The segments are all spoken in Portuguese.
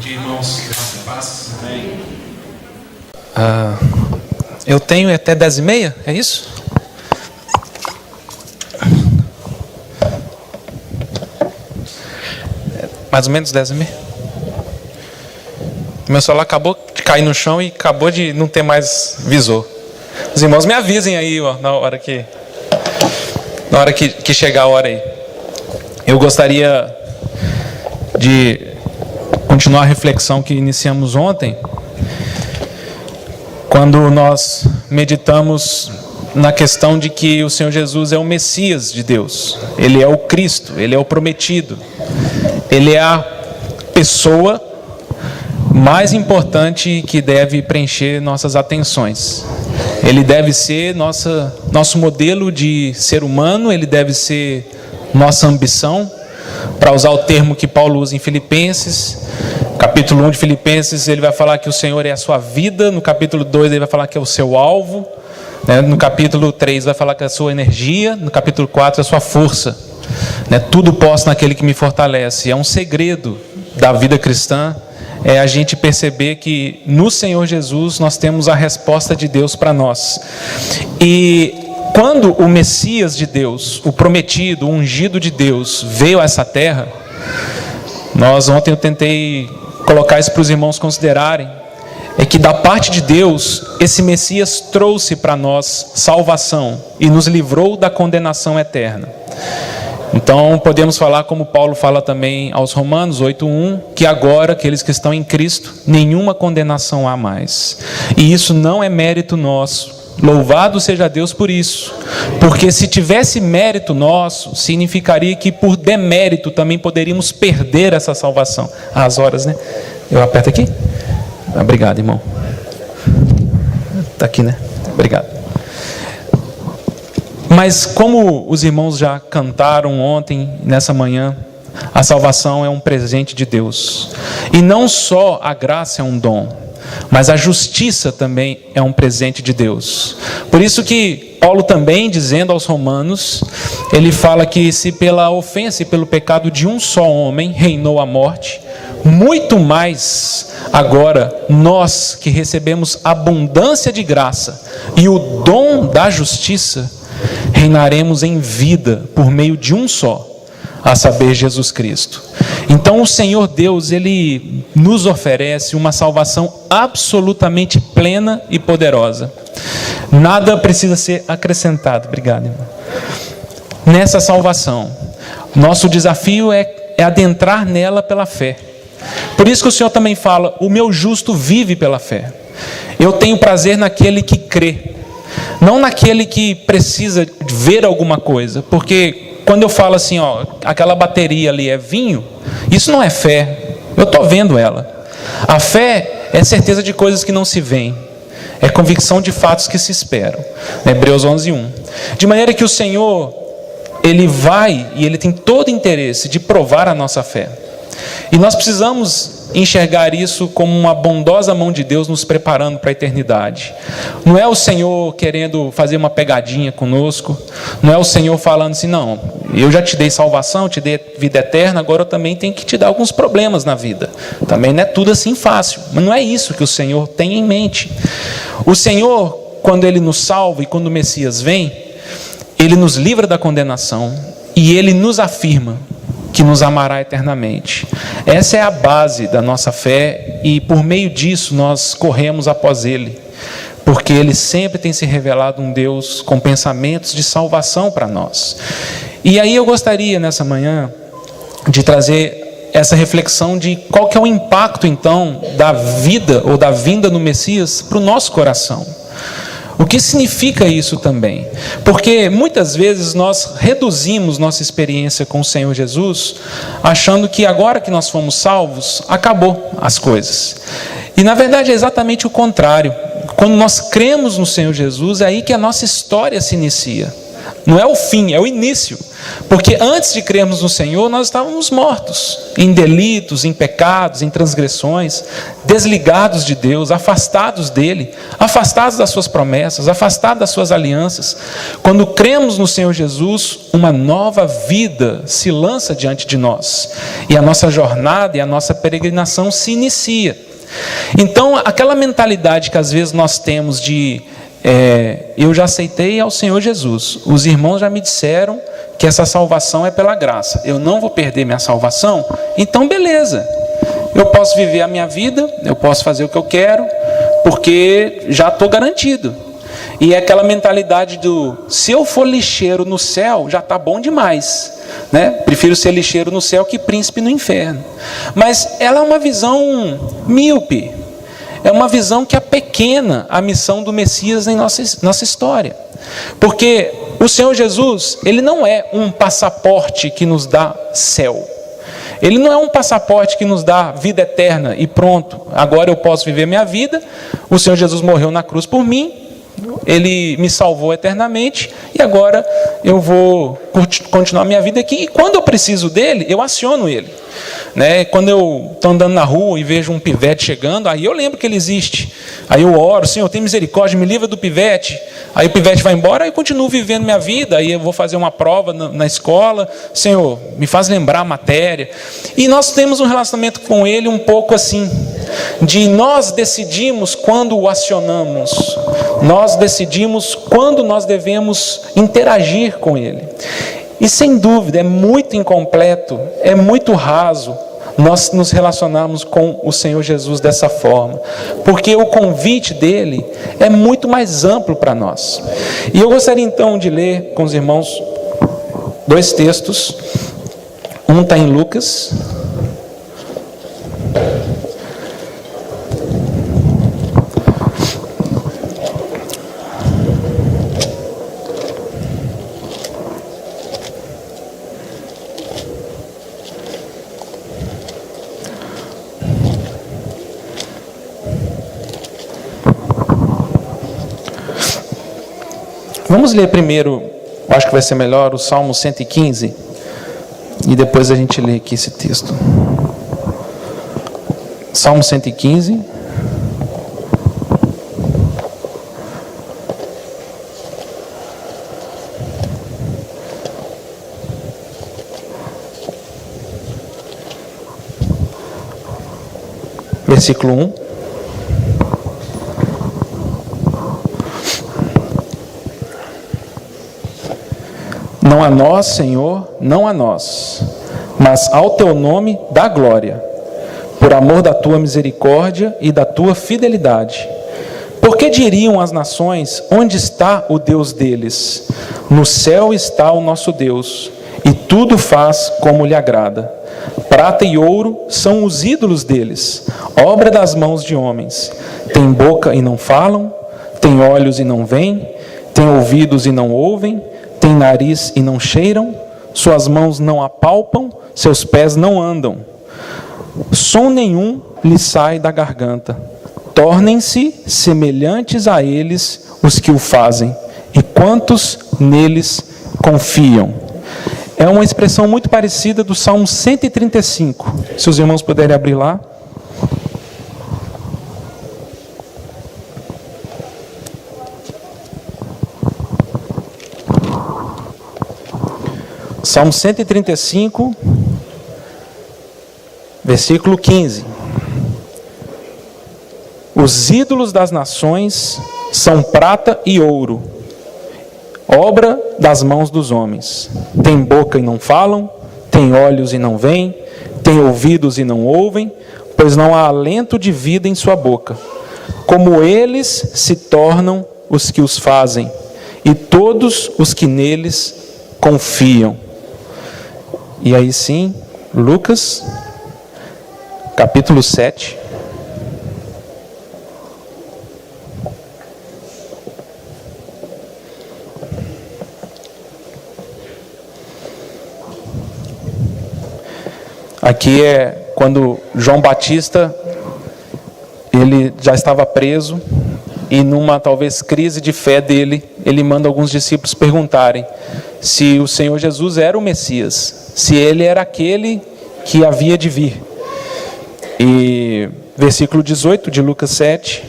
dia, irmãos. Graça e paz. Amém. Eu tenho até 10h30, é isso? Mais ou menos 10h30. Meu celular acabou de cair no chão e acabou de não ter mais visor. Os irmãos me avisem aí, ó, na hora que chegar a hora aí. Eu gostaria de continuar a reflexão que iniciamos ontem, quando nós meditamos na questão de que o Senhor Jesus é o Messias de Deus. Ele é o Cristo, Ele é o prometido. Ele é a pessoa mais importante que deve preencher nossas atenções. Ele deve ser nosso modelo de ser humano, ele deve ser nossa ambição, para usar o termo que Paulo usa em Filipenses. Capítulo 1 de Filipenses, ele vai falar que o Senhor é a sua vida. No capítulo 2, ele vai falar que é o seu alvo. No capítulo 3, vai falar que é a sua energia. No capítulo 4, é a sua força. Tudo posso naquele que me fortalece. É um segredo da vida cristã, é a gente perceber que no Senhor Jesus nós temos a resposta de Deus para nós. E quando o Messias de Deus, o prometido, o ungido de Deus, veio a essa terra, ontem eu tentei colocar isso para os irmãos considerarem, é que da parte de Deus, esse Messias trouxe para nós salvação e nos livrou da condenação eterna. Então podemos falar, como Paulo fala também aos Romanos 8:1, que agora aqueles que estão em Cristo, nenhuma condenação há mais. E isso não é mérito nosso. Louvado seja Deus por isso, porque se tivesse mérito nosso, significaria que por demérito também poderíamos perder essa salvação. As horas, né? Eu aperto aqui? Obrigado, irmão. Está aqui, né? Obrigado. Mas como os irmãos já cantaram ontem, nessa manhã, a salvação é um presente de Deus. E não só a graça é um dom, mas a justiça também é um presente de Deus. Por isso que Paulo também, dizendo aos Romanos, ele fala que se pela ofensa e pelo pecado de um só homem reinou a morte, muito mais agora nós que recebemos abundância de graça e o dom da justiça, reinaremos em vida por meio de um só, a saber, Jesus Cristo. Então o Senhor Deus, Ele nos oferece uma salvação absolutamente plena e poderosa. Nada precisa ser acrescentado. Obrigado, irmão. Nessa salvação, nosso desafio é adentrar nela pela fé. Por isso que o Senhor também fala, o meu justo vive pela fé. Eu tenho prazer naquele que crê, não naquele que precisa ver alguma coisa, porque quando eu falo assim, aquela bateria ali é vinho, isso não é fé, eu estou vendo ela. A fé é certeza de coisas que não se veem, é convicção de fatos que se esperam. Hebreus 11:1. De maneira que o Senhor, Ele vai e Ele tem todo interesse de provar a nossa fé. E nós precisamos enxergar isso como uma bondosa mão de Deus nos preparando para a eternidade. Não é o Senhor querendo fazer uma pegadinha conosco, não é o Senhor falando assim, não, eu já te dei salvação, te dei vida eterna, agora eu também tenho que te dar alguns problemas na vida. Também não é tudo assim fácil, mas não é isso que o Senhor tem em mente. O Senhor, quando Ele nos salva e quando o Messias vem, Ele nos livra da condenação e Ele nos afirma que nos amará eternamente. Essa é a base da nossa fé e por meio disso nós corremos após Ele, porque Ele sempre tem se revelado um Deus com pensamentos de salvação para nós. E aí eu gostaria nessa manhã de trazer essa reflexão de qual que é o impacto então da vida ou da vinda no Messias para o nosso coração. O que significa isso também? Porque muitas vezes nós reduzimos nossa experiência com o Senhor Jesus, achando que agora que nós fomos salvos, acabou as coisas. E na verdade é exatamente o contrário. Quando nós cremos no Senhor Jesus, é aí que a nossa história se inicia. Não é o fim, é o início. Porque antes de crermos no Senhor, nós estávamos mortos, em delitos, em pecados, em transgressões, desligados de Deus, afastados dele, afastados das suas promessas, afastados das suas alianças. Quando cremos no Senhor Jesus, uma nova vida se lança diante de nós, e a nossa jornada e a nossa peregrinação se inicia. Então, aquela mentalidade que às vezes nós temos de eu já aceitei ao Senhor Jesus, os irmãos já me disseram que essa salvação é pela graça, eu não vou perder minha salvação, então beleza, eu posso viver a minha vida, eu posso fazer o que eu quero, porque já estou garantido. E é aquela mentalidade do, se eu for lixeiro no céu, já está bom demais, né? Prefiro ser lixeiro no céu que príncipe no inferno. Mas ela é uma visão míope, é uma visão que apequena a missão do Messias em nossa história. Porque o Senhor Jesus, ele não é um passaporte que nos dá céu. Ele não é um passaporte que nos dá vida eterna e pronto, agora eu posso viver minha vida. O Senhor Jesus morreu na cruz por mim, ele me salvou eternamente e agora eu vou continuar minha vida aqui. E quando eu preciso dele, eu aciono ele, né? Quando eu estou andando na rua e vejo um pivete chegando, aí eu lembro que ele existe. Aí eu oro, Senhor, tem misericórdia, me livra do pivete. Aí o pivete vai embora, aí eu continuo vivendo minha vida. Aí eu vou fazer uma prova na escola, Senhor, me faz lembrar a matéria. E nós temos um relacionamento com ele um pouco assim, de nós decidimos quando o acionamos, nós decidimos quando nós devemos interagir com ele. E sem dúvida é muito incompleto, é muito raso nós nos relacionarmos com o Senhor Jesus dessa forma, porque o convite dele é muito mais amplo para nós. E eu gostaria então de ler com os irmãos 2 textos. Um está em Lucas, vamos ler primeiro, acho que vai ser melhor, o Salmo 115, e depois a gente lê aqui esse texto. Salmo 115. Versículo 1. Não a nós, Senhor, não a nós, mas ao teu nome dá glória, por amor da tua misericórdia e da tua fidelidade. Porque diriam as nações, onde está o Deus deles? No céu está o nosso Deus, e tudo faz como lhe agrada. Prata e ouro são os ídolos deles, obra das mãos de homens. Tem boca e não falam, tem olhos e não veem, tem ouvidos e não ouvem, tem nariz e não cheiram, suas mãos não apalpam, seus pés não andam. Som nenhum lhe sai da garganta. Tornem-se semelhantes a eles os que o fazem, e quantos neles confiam. É uma expressão muito parecida do Salmo 135. Se os irmãos puderem abrir lá. Salmo 135, versículo 15. Os ídolos das nações são prata e ouro, obra das mãos dos homens. Tem boca e não falam, tem olhos e não veem, tem ouvidos e não ouvem, pois não há alento de vida em sua boca. Como eles se tornam os que os fazem, e todos os que neles confiam. E aí sim, Lucas, capítulo 7. Aqui é quando João Batista, ele já estava preso, e numa talvez crise de fé dele, ele manda alguns discípulos perguntarem: se o Senhor Jesus era o Messias, se ele era aquele que havia de vir. E versículo 18 de Lucas 7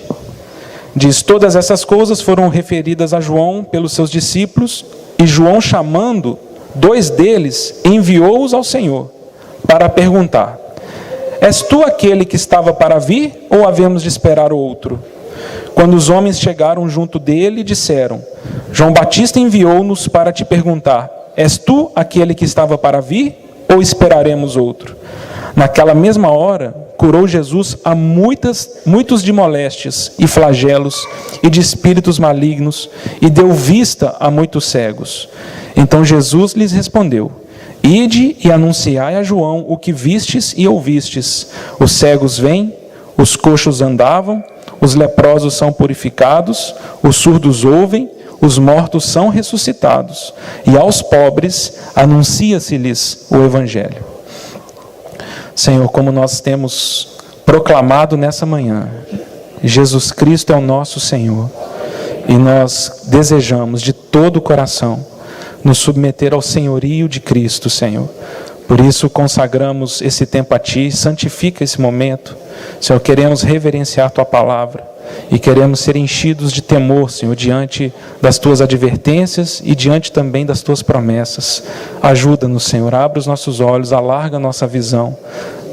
diz: todas essas coisas foram referidas a João pelos seus discípulos, e João, chamando 2 deles, enviou-os ao Senhor para perguntar: és tu aquele que estava para vir, ou havemos de esperar outro? Quando os homens chegaram junto dele, disseram: João Batista enviou-nos para te perguntar: és tu aquele que estava para vir, ou esperaremos outro? Naquela mesma hora, curou Jesus a muitos de moléstias e flagelos e de espíritos malignos, e deu vista a muitos cegos. Então Jesus lhes respondeu: ide e anunciai a João o que vistes e ouvistes: os cegos vêm, os coxos andavam, os leprosos são purificados, os surdos ouvem, os mortos são ressuscitados, e aos pobres anuncia-se-lhes o Evangelho. Senhor, como nós temos proclamado nessa manhã, Jesus Cristo é o nosso Senhor, e nós desejamos de todo o coração nos submeter ao senhorio de Cristo, Senhor. Por isso consagramos esse tempo a Ti, santifica esse momento. Senhor, queremos reverenciar Tua palavra e queremos ser enchidos de temor, Senhor, diante das Tuas advertências e diante também das Tuas promessas. Ajuda-nos, Senhor, abre os nossos olhos, alarga a nossa visão,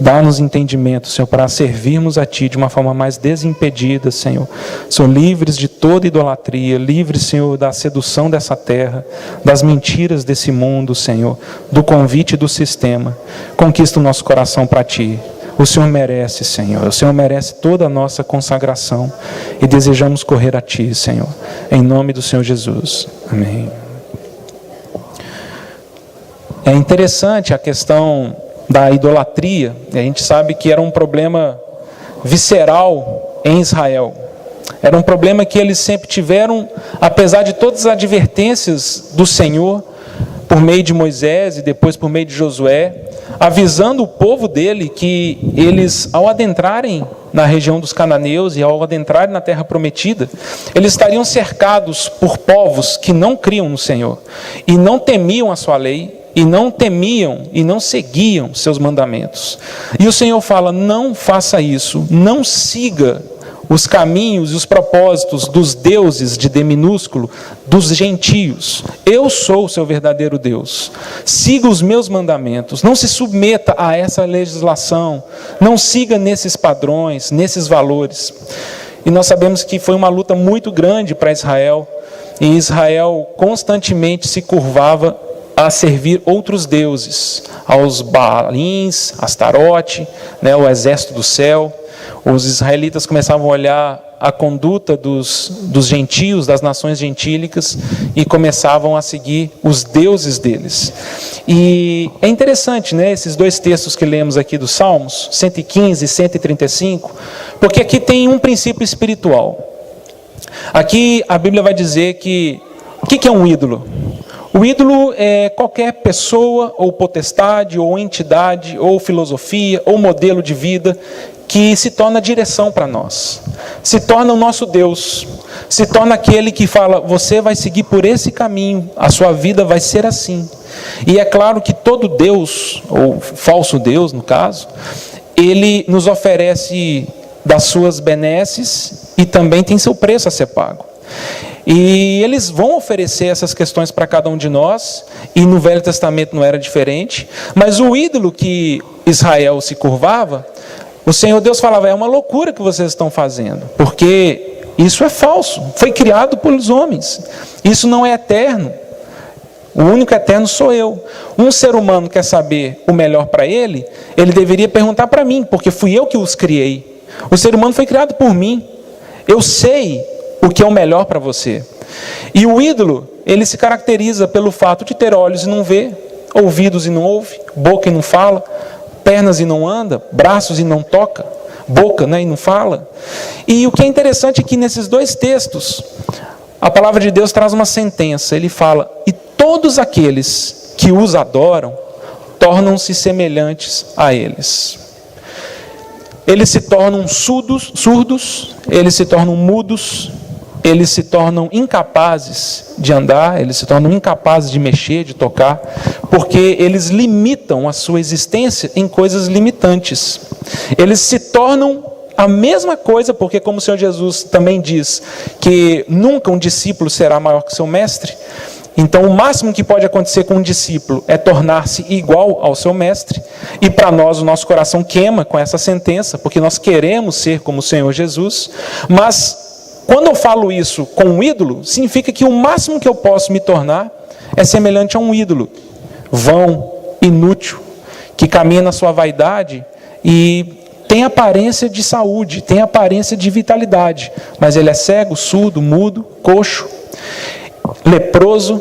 dá-nos entendimento, Senhor, para servirmos a Ti de uma forma mais desimpedida, Senhor. São livres de toda idolatria, livres, Senhor, da sedução dessa terra, das mentiras desse mundo, Senhor, do convite do sistema. Conquista o nosso coração para Ti. O Senhor merece, Senhor. O Senhor merece toda a nossa consagração e desejamos correr a Ti, Senhor. Em nome do Senhor Jesus. Amém. É interessante a questão da idolatria. A gente sabe que era um problema visceral em Israel. Era um problema que eles sempre tiveram, apesar de todas as advertências do Senhor, por meio de Moisés e depois por meio de Josué, avisando o povo dele que eles, ao adentrarem na região dos cananeus e ao adentrarem na terra prometida, eles estariam cercados por povos que não criam no Senhor e não temiam a sua lei, e não temiam e não seguiam seus mandamentos. E o Senhor fala: não faça isso, não siga os caminhos e os propósitos dos deuses de D minúsculo, dos gentios. Eu sou o seu verdadeiro Deus. Siga os meus mandamentos, não se submeta a essa legislação, não siga nesses padrões, nesses valores. E nós sabemos que foi uma luta muito grande para Israel, e Israel constantemente se curvava a servir outros deuses, aos Baalins, Astarote, o exército do céu. Os israelitas começavam a olhar a conduta dos gentios, das nações gentílicas, e começavam a seguir os deuses deles. E é interessante, esses 2 textos que lemos aqui dos Salmos, 115 e 135, porque aqui tem um princípio espiritual. Aqui a Bíblia vai dizer que o que é um ídolo? O ídolo é qualquer pessoa, ou potestade, ou entidade, ou filosofia, ou modelo de vida que se torna direção para nós, se torna o nosso Deus, se torna aquele que fala: você vai seguir por esse caminho, a sua vida vai ser assim. E é claro que todo Deus, ou falso Deus no caso, ele nos oferece das suas benesses e também tem seu preço a ser pago. E eles vão oferecer essas questões para cada um de nós, e no Velho Testamento não era diferente, mas o ídolo que Israel se curvava, o Senhor Deus falava: é uma loucura que vocês estão fazendo, porque isso é falso, foi criado pelos homens, isso não é eterno, o único eterno sou eu. Um ser humano quer saber o melhor para ele, ele deveria perguntar para mim, porque fui eu que os criei. O ser humano foi criado por mim, eu sei o que é o melhor para você. E o ídolo, ele se caracteriza pelo fato de ter olhos e não vê, ouvidos e não ouve, boca e não fala, pernas e não anda, braços e não toca, boca e não fala. E o que é interessante é que nesses 2 textos, a palavra de Deus traz uma sentença. Ele fala: e todos aqueles que os adoram tornam-se semelhantes a eles. Eles se tornam surdos, eles se tornam mudos, eles se tornam incapazes de andar, eles se tornam incapazes de mexer, de tocar, porque eles limitam a sua existência em coisas limitantes. Eles se tornam a mesma coisa, porque como o Senhor Jesus também diz, que nunca um discípulo será maior que seu mestre, então o máximo que pode acontecer com um discípulo é tornar-se igual ao seu mestre, e para nós o nosso coração queima com essa sentença, porque nós queremos ser como o Senhor Jesus, mas quando eu falo isso com um ídolo, significa que o máximo que eu posso me tornar é semelhante a um ídolo, vão, inútil, que caminha na sua vaidade e tem aparência de saúde, tem aparência de vitalidade, mas ele é cego, surdo, mudo, coxo, leproso,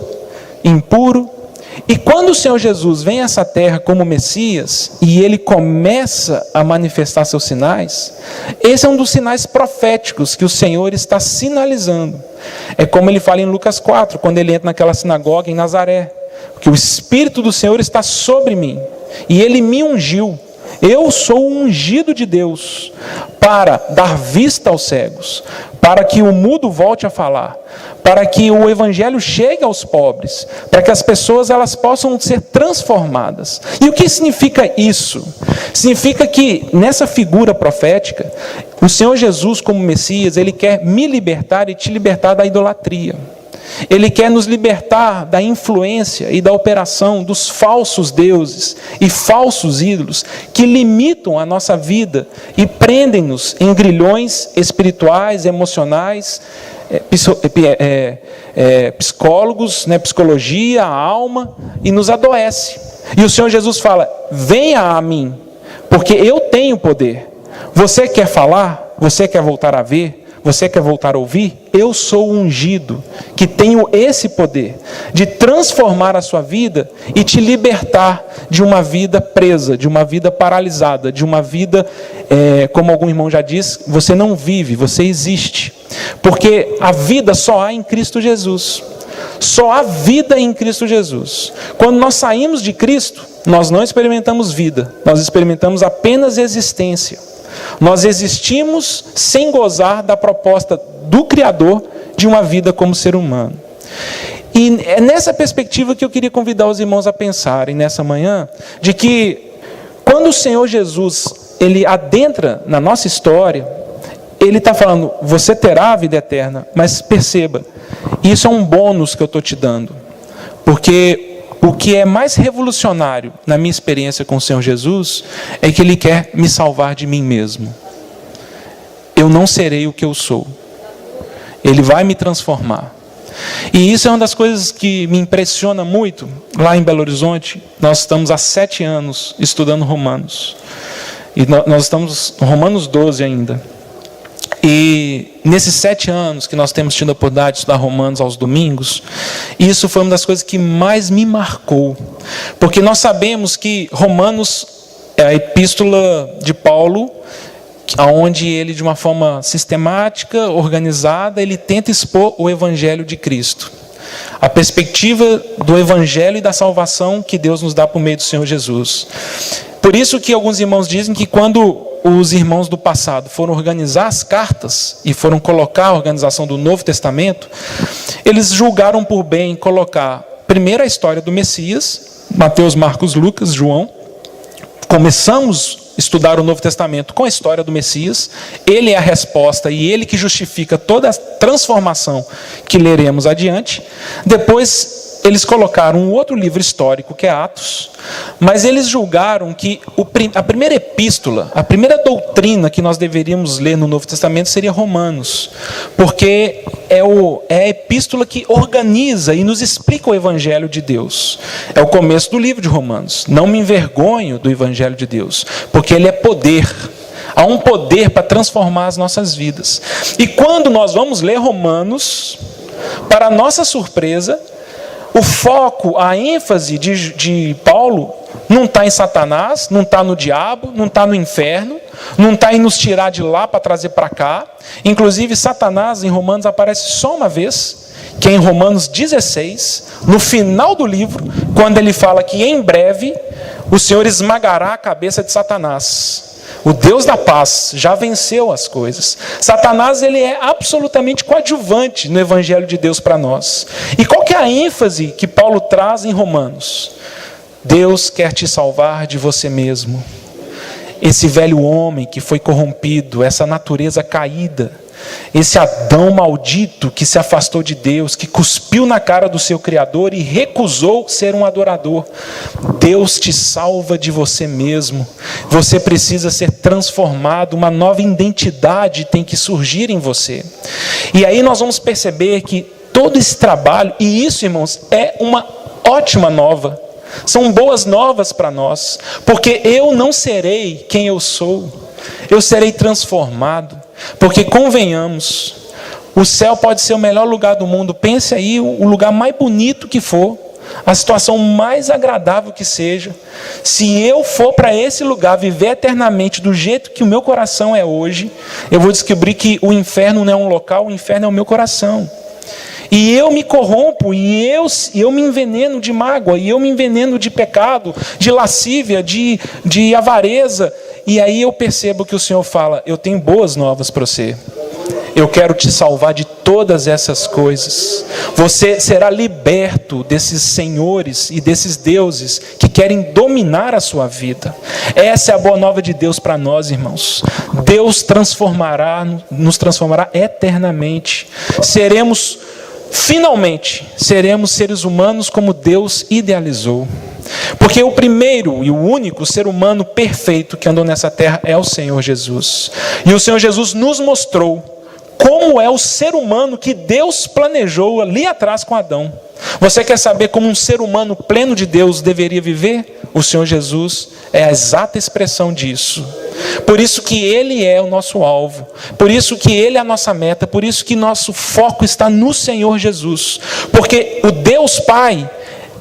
impuro. E quando o Senhor Jesus vem a essa terra como Messias, e ele começa a manifestar seus sinais, esse é um dos sinais proféticos que o Senhor está sinalizando. É como ele fala em Lucas 4, quando ele entra naquela sinagoga em Nazaré, que o Espírito do Senhor está sobre mim, e ele me ungiu. Eu sou o ungido de Deus para dar vista aos cegos, para que o mudo volte a falar, para que o evangelho chegue aos pobres, para que as pessoas elas possam ser transformadas. E o que significa isso? Significa que nessa figura profética, o Senhor Jesus como Messias, ele quer me libertar e te libertar da idolatria. Ele quer nos libertar da influência e da operação dos falsos deuses e falsos ídolos que limitam a nossa vida e prendem-nos em grilhões espirituais, emocionais, psicólogos, psicologia, a alma, e nos adoece. E o Senhor Jesus fala: venha a mim, porque eu tenho poder. Você quer falar? Você quer voltar a ver? Você quer voltar a ouvir? Eu sou ungido, que tenho esse poder de transformar a sua vida e te libertar de uma vida presa, de uma vida paralisada, de uma vida, como algum irmão já disse, você não vive, você existe. Porque a vida só há em Cristo Jesus. Só há vida em Cristo Jesus. Quando nós saímos de Cristo, nós não experimentamos vida, nós experimentamos apenas existência. Nós existimos sem gozar da proposta do Criador de uma vida como ser humano. E é nessa perspectiva que eu queria convidar os irmãos a pensarem nessa manhã, de que quando o Senhor Jesus ele adentra na nossa história, ele está falando: você terá a vida eterna, mas perceba, isso é um bônus que eu estou te dando, porque o que é mais revolucionário na minha experiência com o Senhor Jesus é que Ele quer me salvar de mim mesmo. Eu não serei o que eu sou. Ele vai me transformar. E isso é uma das coisas que me impressiona muito. Lá em Belo Horizonte, nós estamos há 7 anos estudando Romanos. E nós estamos em Romanos 12 ainda. E nesses 7 anos que nós temos tido a oportunidade de estudar Romanos aos domingos, isso foi uma das coisas que mais me marcou. Porque nós sabemos que Romanos é a epístola de Paulo, onde ele, de uma forma sistemática, organizada, ele tenta expor o Evangelho de Cristo. A perspectiva do Evangelho e da salvação que Deus nos dá por meio do Senhor Jesus. Por isso que alguns irmãos dizem que quando os irmãos do passado foram organizar as cartas e foram colocar a organização do Novo Testamento, eles julgaram por bem colocar primeiro a história do Messias, Mateus, Marcos, Lucas, João. Começamos a estudar o Novo Testamento com a história do Messias, ele é a resposta e ele que justifica toda a transformação que leremos adiante. Depois eles colocaram um outro livro histórico, que é Atos, mas eles julgaram que a primeira epístola, a primeira doutrina que nós deveríamos ler no Novo Testamento seria Romanos, porque é a epístola que organiza e nos explica o Evangelho de Deus. É o começo do livro de Romanos. Não me envergonho do Evangelho de Deus, porque ele é poder. Há um poder para transformar as nossas vidas. E quando nós vamos ler Romanos, para nossa surpresa, o foco, a ênfase de Paulo não está em Satanás, não está no diabo, não está no inferno, não está em nos tirar de lá para trazer para cá. Inclusive Satanás em Romanos aparece só uma vez, que é em Romanos 16, no final do livro, quando ele fala que em breve o Senhor esmagará a cabeça de Satanás. O Deus da paz já venceu as coisas. Satanás, ele é absolutamente coadjuvante no evangelho de Deus para nós. E qual que é a ênfase que Paulo traz em Romanos? Deus quer te salvar de você mesmo. Esse velho homem que foi corrompido, essa natureza caída, esse Adão maldito que se afastou de Deus, que cuspiu na cara do seu Criador e recusou ser um adorador. Deus te salva de você mesmo. Você precisa ser transformado, uma nova identidade tem que surgir em você. E aí nós vamos perceber que todo esse trabalho, e isso, irmãos, é uma ótima nova. São boas novas para nós, porque eu não serei quem eu sou, eu serei transformado. Porque convenhamos, o céu pode ser o melhor lugar do mundo, pense aí, o lugar mais bonito que for, a situação mais agradável que seja, se eu for para esse lugar viver eternamente do jeito que o meu coração é hoje, eu vou descobrir que o inferno não é um local, o inferno é o meu coração. E eu me corrompo, e eu me enveneno de mágoa, e eu me enveneno de pecado, de lascívia, de avareza. E aí eu percebo que o Senhor fala, eu tenho boas novas para você. Eu quero te salvar de todas essas coisas. Você será liberto desses senhores e desses deuses que querem dominar a sua vida. Essa é a boa nova de Deus para nós, irmãos. Deus nos transformará eternamente. Finalmente, seremos seres humanos como Deus idealizou. Porque o primeiro e o único ser humano perfeito que andou nessa terra é o Senhor Jesus. E o Senhor Jesus nos mostrou como é o ser humano que Deus planejou ali atrás com Adão. Você quer saber como um ser humano pleno de Deus deveria viver? O Senhor Jesus é a exata expressão disso. Por isso que Ele é o nosso alvo, por isso que Ele é a nossa meta, por isso que nosso foco está no Senhor Jesus. Porque o Deus Pai,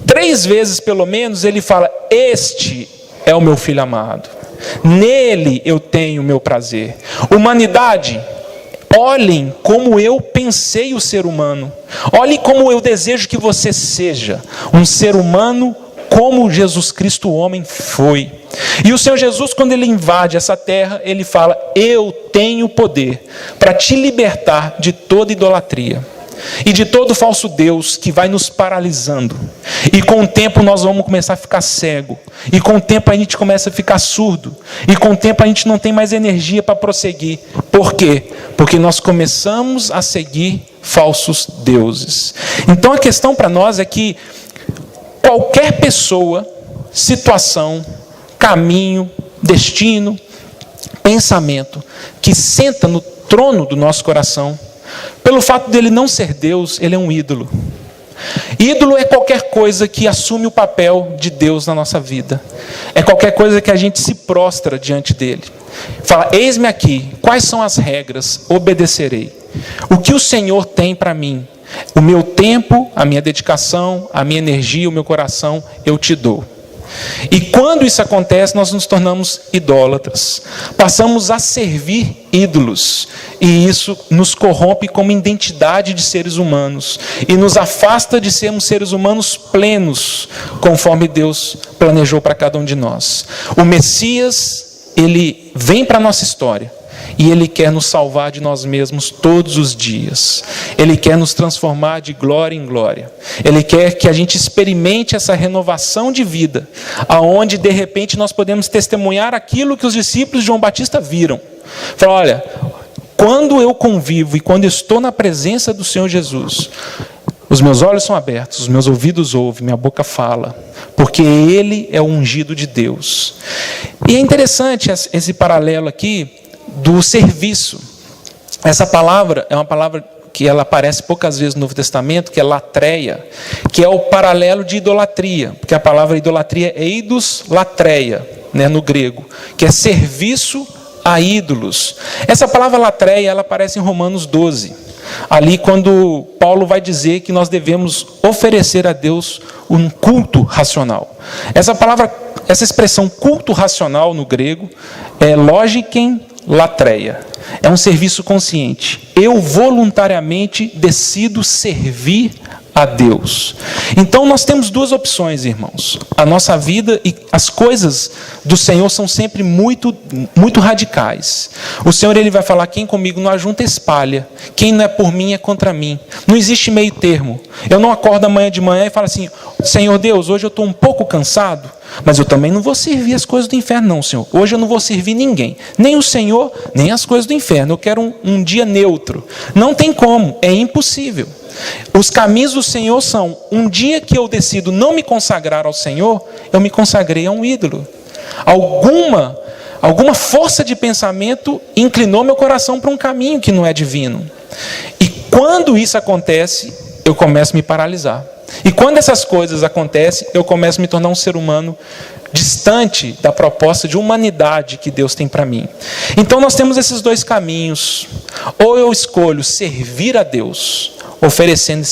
3 vezes pelo menos, Ele fala, este é o meu Filho amado, nele eu tenho o meu prazer. Humanidade, olhem como eu pensei o ser humano, olhem como eu desejo que você seja, um ser humano como Jesus Cristo, o homem, foi. E o Senhor Jesus, quando Ele invade essa terra, Ele fala, eu tenho poder para te libertar de toda idolatria e de todo falso Deus que vai nos paralisando. E com o tempo nós vamos começar a ficar cego. E com o tempo a gente começa a ficar surdo. E com o tempo a gente não tem mais energia para prosseguir. Por quê? Porque nós começamos a seguir falsos deuses. Então a questão para nós é que qualquer pessoa, situação, caminho, destino, pensamento que senta no trono do nosso coração, pelo fato dele não ser Deus, ele é um ídolo. Ídolo é qualquer coisa que assume o papel de Deus na nossa vida. É qualquer coisa que a gente se prostra diante dele. Fala, eis-me aqui, quais são as regras? Obedecerei. O que o Senhor tem para mim? O meu tempo, a minha dedicação, a minha energia, o meu coração, eu te dou. E quando isso acontece, nós nos tornamos idólatras. Passamos a servir ídolos. E isso nos corrompe como identidade de seres humanos. E nos afasta de sermos seres humanos plenos, conforme Deus planejou para cada um de nós. O Messias, ele vem para a nossa história. E Ele quer nos salvar de nós mesmos todos os dias. Ele quer nos transformar de glória em glória. Ele quer que a gente experimente essa renovação de vida, aonde de repente nós podemos testemunhar aquilo que os discípulos de João Batista viram. Falar, olha, quando eu convivo e quando eu estou na presença do Senhor Jesus, os meus olhos são abertos, os meus ouvidos ouvem, minha boca fala, porque Ele é o ungido de Deus. E é interessante esse paralelo aqui, do serviço. Essa palavra é uma palavra que ela aparece poucas vezes no Novo Testamento, que é latreia, que é o paralelo de idolatria, porque a palavra idolatria é eidos latreia, né, no grego, que é serviço a ídolos. Essa palavra latreia, ela aparece em Romanos 12, ali quando Paulo vai dizer que nós devemos oferecer a Deus um culto racional. Essa expressão culto racional no grego é logiken latreia. É um serviço consciente. Eu voluntariamente decido servir a Deus. Então nós temos duas opções, irmãos. A nossa vida e as coisas do Senhor são sempre muito, muito radicais. O Senhor, Ele vai falar: quem comigo não ajunta, espalha. Quem não é por mim é contra mim. Não existe meio termo. Eu não acordo amanhã de manhã e falo assim: Senhor Deus, hoje eu estou um pouco cansado, mas eu também não vou servir as coisas do inferno não, Senhor. Hoje eu não vou servir ninguém, nem o Senhor, nem as coisas do inferno. Eu quero um dia neutro. Não tem como, é impossível. Os caminhos do Senhor são: um dia que eu decido não me consagrar ao Senhor, eu me consagrei a um ídolo. Alguma força de pensamento inclinou meu coração para um caminho que não é divino. E quando isso acontece, eu começo a me paralisar. E quando essas coisas acontecem, eu começo a me tornar um ser humano distante da proposta de humanidade que Deus tem para mim. Então nós temos esses dois caminhos. Ou eu escolho servir a Deus, oferecendo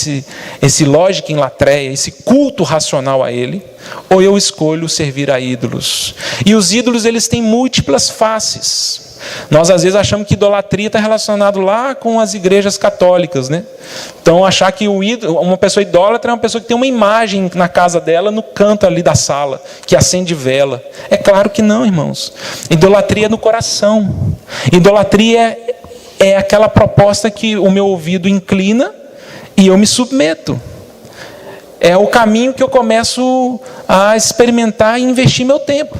esse lógica em latreia, esse culto racional a Ele, ou eu escolho servir a ídolos. E os ídolos, eles têm múltiplas faces. Nós às vezes achamos que idolatria está relacionado lá com as igrejas católicas, né? Então achar que uma pessoa idólatra é uma pessoa que tem uma imagem na casa dela, no canto ali da sala, que acende vela. É claro que não, irmãos. Idolatria é no coração. Idolatria é aquela proposta que o meu ouvido inclina e eu me submeto. É o caminho que eu começo a experimentar e investir meu tempo.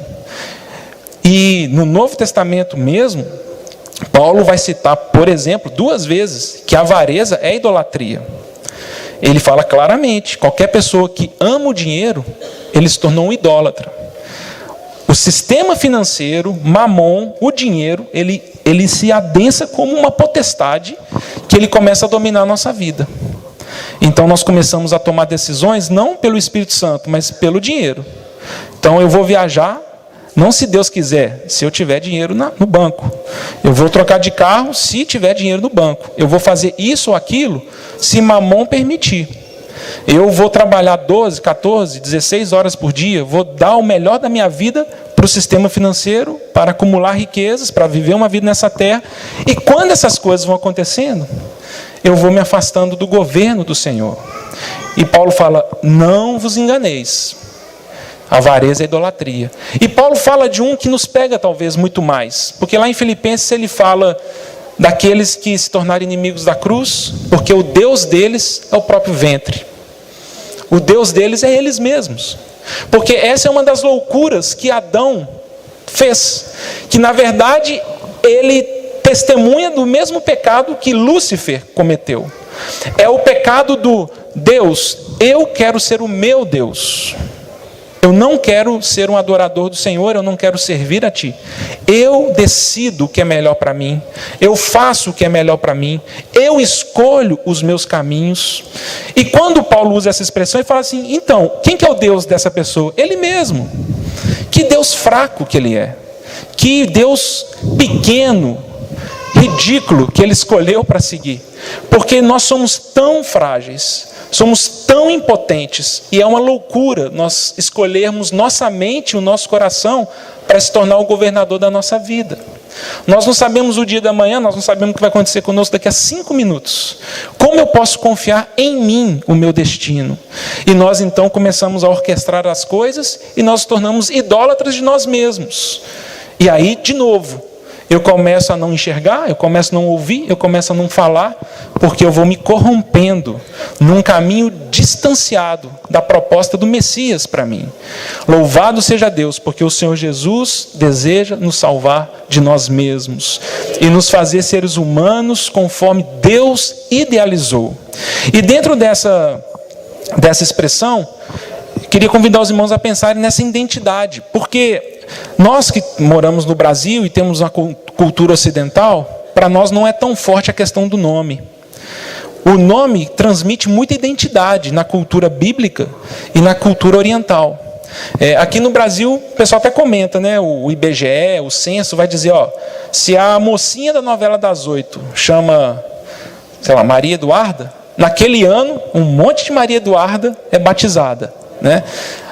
E no Novo Testamento mesmo, Paulo vai citar, por exemplo, 2 vezes, que a avareza é idolatria. Ele fala claramente: qualquer pessoa que ama o dinheiro, ele se tornou um idólatra. O sistema financeiro, Mamon, o dinheiro, ele se adensa como uma potestade que ele começa a dominar a nossa vida. Então nós começamos a tomar decisões não pelo Espírito Santo, mas pelo dinheiro. Então eu vou viajar, não se Deus quiser, se eu tiver dinheiro no banco. Eu vou trocar de carro se tiver dinheiro no banco. Eu vou fazer isso ou aquilo se Mamon permitir. Eu vou trabalhar 12, 14, 16 horas por dia, vou dar o melhor da minha vida para o sistema financeiro, para acumular riquezas, para viver uma vida nessa terra. E quando essas coisas vão acontecendo, eu vou me afastando do governo do Senhor. E Paulo fala: não vos enganeis. Avareza é idolatria. E Paulo fala de um que nos pega talvez muito mais, porque lá em Filipenses ele fala daqueles que se tornaram inimigos da cruz, porque o Deus deles é o próprio ventre. O Deus deles é eles mesmos. Porque essa é uma das loucuras que Adão fez, que na verdade ele testemunha do mesmo pecado que Lúcifer cometeu. É o pecado do Deus: eu quero ser o meu Deus. Eu não quero ser um adorador do Senhor, eu não quero servir a Ti. Eu decido o que é melhor para mim, eu faço o que é melhor para mim, eu escolho os meus caminhos. E quando Paulo usa essa expressão, ele fala assim: então, quem que é o Deus dessa pessoa? Ele mesmo. Que Deus fraco que ele é, que Deus pequeno, ridículo que ele escolheu para seguir. Porque nós somos tão frágeis, somos tão impotentes, e é uma loucura nós escolhermos nossa mente e o nosso coração para se tornar o governador da nossa vida. Nós não sabemos o dia da manhã, nós não sabemos o que vai acontecer conosco daqui a 5 minutos. Como eu posso confiar em mim o meu destino? E nós então começamos a orquestrar as coisas e nós nos tornamos idólatras de nós mesmos. E aí, de novo, eu começo a não enxergar, eu começo a não ouvir, eu começo a não falar, porque eu vou me corrompendo num caminho distanciado da proposta do Messias para mim. Louvado seja Deus, porque o Senhor Jesus deseja nos salvar de nós mesmos e nos fazer seres humanos conforme Deus idealizou. E dentro dessa expressão, queria convidar os irmãos a pensarem nessa identidade, porque nós que moramos no Brasil e temos uma cultura ocidental, para nós não é tão forte a questão do nome. O nome transmite muita identidade na cultura bíblica e na cultura oriental. Aqui no Brasil, o pessoal até comenta, né? O IBGE, o censo vai dizer, se a mocinha da novela das 8 chama, sei lá, Maria Eduarda, naquele ano, um monte de Maria Eduarda é batizada, né?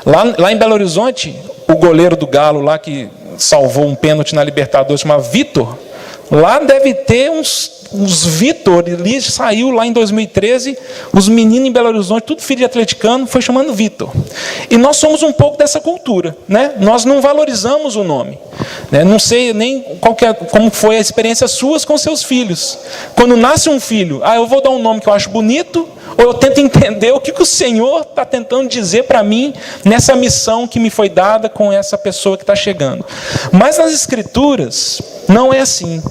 Lá em Belo Horizonte, o goleiro do Galo lá que salvou um pênalti na Libertadores, chamado Vitor, Lá deve ter uns Vitor, ele saiu lá em 2013, os meninos em Belo Horizonte, tudo filho de atleticano, foi chamando Vitor. E nós somos um pouco dessa cultura, né? Nós não valorizamos o nome. Né? Não sei nem como foi a experiência suas com seus filhos. Quando nasce um filho, eu vou dar um nome que eu acho bonito, ou eu tento entender o que o Senhor está tentando dizer para mim nessa missão que me foi dada com essa pessoa que está chegando. Mas nas Escrituras, não é assim.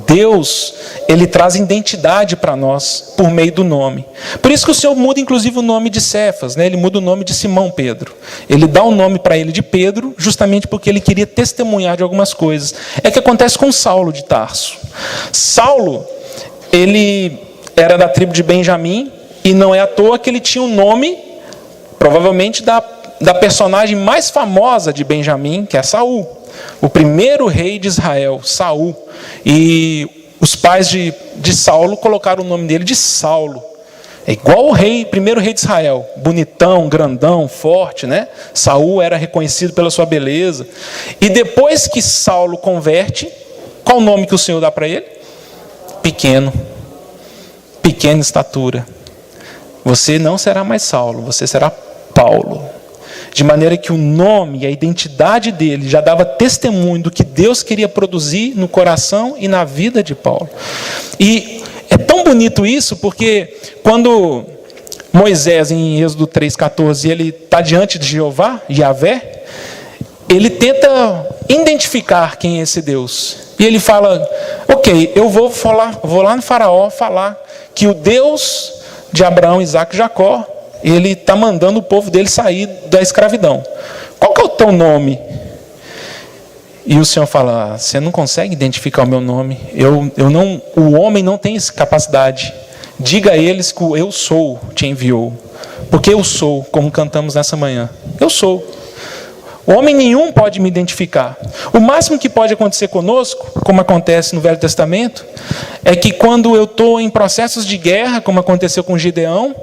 Deus, Ele traz identidade para nós por meio do nome. Por isso que o Senhor muda inclusive o nome de Cefas, né? Ele muda o nome de Simão Pedro. Ele dá o nome para ele de Pedro, justamente porque ele queria testemunhar de algumas coisas. É o que acontece com Saulo de Tarso. Saulo, ele era da tribo de Benjamim, e não é à toa que ele tinha o nome, provavelmente, da personagem mais famosa de Benjamim, que é Saul. O primeiro rei de Israel, Saul. E os pais de Saulo colocaram o nome dele de Saulo. É igual o primeiro rei de Israel. Bonitão, grandão, forte, né? Saul era reconhecido pela sua beleza. E depois que Saulo converte, qual o nome que o Senhor dá para ele? Pequeno. Pequena estatura. Você não será mais Saulo, você será Paulo. De maneira que o nome e a identidade dele já dava testemunho do que Deus queria produzir no coração e na vida de Paulo. E é tão bonito isso, porque quando Moisés, em Êxodo 3,14, ele está diante de Jeová, Yahvé, ele tenta identificar quem é esse Deus. E ele fala, ok, eu vou lá no faraó falar que o Deus de Abraão, Isaac e Jacó, ele está mandando o povo dele sair da escravidão. Qual que é o teu nome? E o Senhor fala, você não consegue identificar o meu nome. O homem não tem essa capacidade. Diga a eles que o eu sou te enviou. Porque eu sou, como cantamos nessa manhã. Eu sou. O homem nenhum pode me identificar. O máximo que pode acontecer conosco, como acontece no Velho Testamento, é que quando eu estou em processos de guerra, como aconteceu com Gideão,